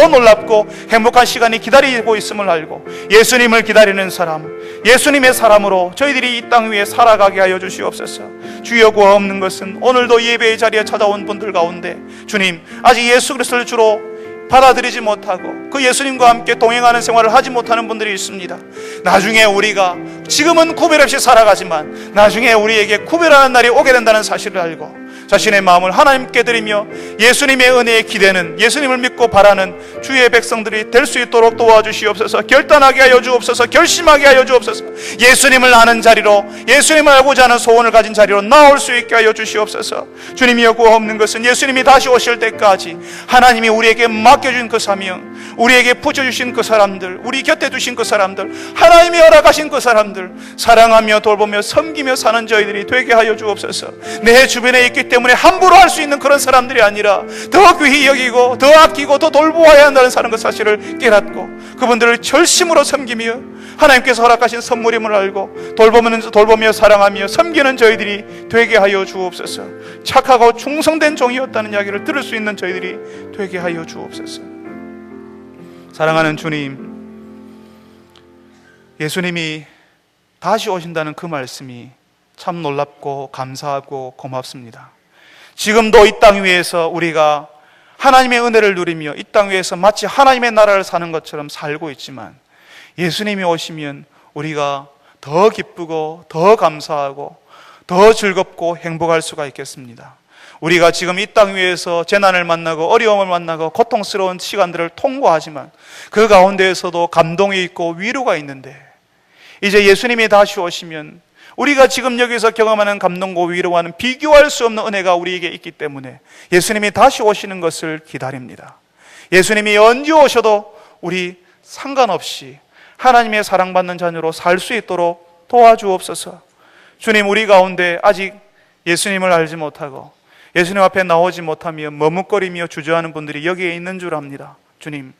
놀랍고 행복한 시간이 기다리고 있음을 알고 예수님을 기다리는 사람, 예수님의 사람으로 저희들이 이 땅 위에 살아가게 하여 주시옵소서. 주여, 구하 없는 것은 오늘도 예배의 자리에 찾아온 분들 가운데 주님, 아직 예수 그리스도를 주로 받아들이지 못하고 그 예수님과 함께 동행하는 생활을 하지 못하는 분들이 있습니다. 나중에 우리가 지금은 구별 없이 살아가지만 나중에 우리에게 구별하는 날이 오게 된다는 사실을 알고 자신의 마음을 하나님께 드리며 예수님의 은혜에 기대는, 예수님을 믿고 바라는 주의 백성들이 될 수 있도록 도와주시옵소서. 결단하게 하여 주옵소서. 결심하게 하여 주옵소서. 예수님을 아는 자리로, 예수님을 알고자 하는 소원을 가진 자리로 나올 수 있게 하여 주시옵소서. 주님이여, 구하 없는 것은 예수님이 다시 오실 때까지 하나님이 우리에게 맡겨준 그 사명, 우리에게 붙여주신 그 사람들, 우리 곁에 두신 그 사람들, 하나님이 허락하신 그 사람들 사랑하며 돌보며 섬기며 사는 저희들이 되게 하여 주옵소서. 내 주변에 있기 때문에 함부로 할 수 있는 그런 사람들이 아니라 더 귀히 여기고 더 아끼고 더 돌보아야 한다는 사는 그 사실을 깨닫고 그분들을 절심으로 섬기며 하나님께서 허락하신 선물임을 알고 돌보며 사랑하며 섬기는 저희들이 되게 하여 주옵소서. 착하고 충성된 종이었다는 이야기를 들을 수 있는 저희들이 되게 하여 주옵소서. 사랑하는 주님, 예수님이 다시 오신다는 그 말씀이 참 놀랍고 감사하고 고맙습니다. 지금도 이 땅 위에서 우리가 하나님의 은혜를 누리며 이 땅 위에서 마치 하나님의 나라를 사는 것처럼 살고 있지만 예수님이 오시면 우리가 더 기쁘고 더 감사하고 더 즐겁고 행복할 수가 있겠습니다. 우리가 지금 이 땅 위에서 재난을 만나고 어려움을 만나고 고통스러운 시간들을 통과하지만 그 가운데에서도 감동이 있고 위로가 있는데 이제 예수님이 다시 오시면 우리가 지금 여기서 경험하는 감동과 위로와는 비교할 수 없는 은혜가 우리에게 있기 때문에 예수님이 다시 오시는 것을 기다립니다. 예수님이 언제 오셔도 우리 상관없이 하나님의 사랑받는 자녀로 살 수 있도록 도와주옵소서. 주님, 우리 가운데 아직 예수님을 알지 못하고 예수님 앞에 나오지 못하며 머뭇거리며 주저하는 분들이 여기에 있는 줄 압니다. 주님,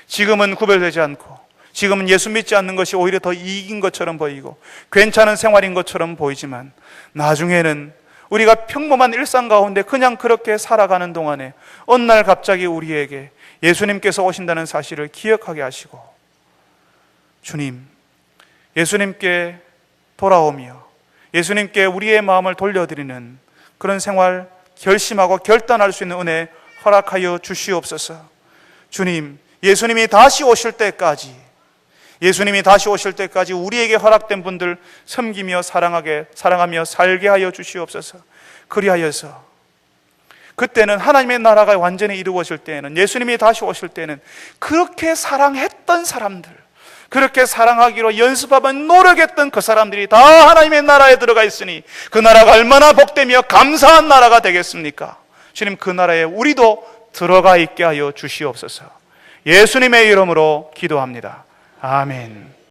지금은 구별되지 않고 지금은 예수 믿지 않는 것이 오히려 더 이익인 것처럼 보이고 괜찮은 생활인 것처럼 보이지만 나중에는 우리가 평범한 일상 가운데 그냥 그렇게 살아가는 동안에 어느 날 갑자기 우리에게 예수님께서 오신다는 사실을 기억하게 하시고, 주님, 예수님께 돌아오며 예수님께 우리의 마음을 돌려드리는 그런 생활 결심하고 결단할 수 있는 은혜 허락하여 주시옵소서. 주님, 예수님이 다시 오실 때까지 우리에게 허락된 분들 섬기며 사랑하며 살게 하여 주시옵소서. 그리하여서 그때는 하나님의 나라가 완전히 이루어질 때에는, 예수님이 다시 오실 때는 그렇게 사랑했던 사람들, 그렇게 사랑하기로 연습하면 노력했던 그 사람들이 다 하나님의 나라에 들어가 있으니 그 나라가 얼마나 복되며 감사한 나라가 되겠습니까? 주님, 그 나라에 우리도 들어가 있게 하여 주시옵소서. 예수님의 이름으로 기도합니다. 아멘.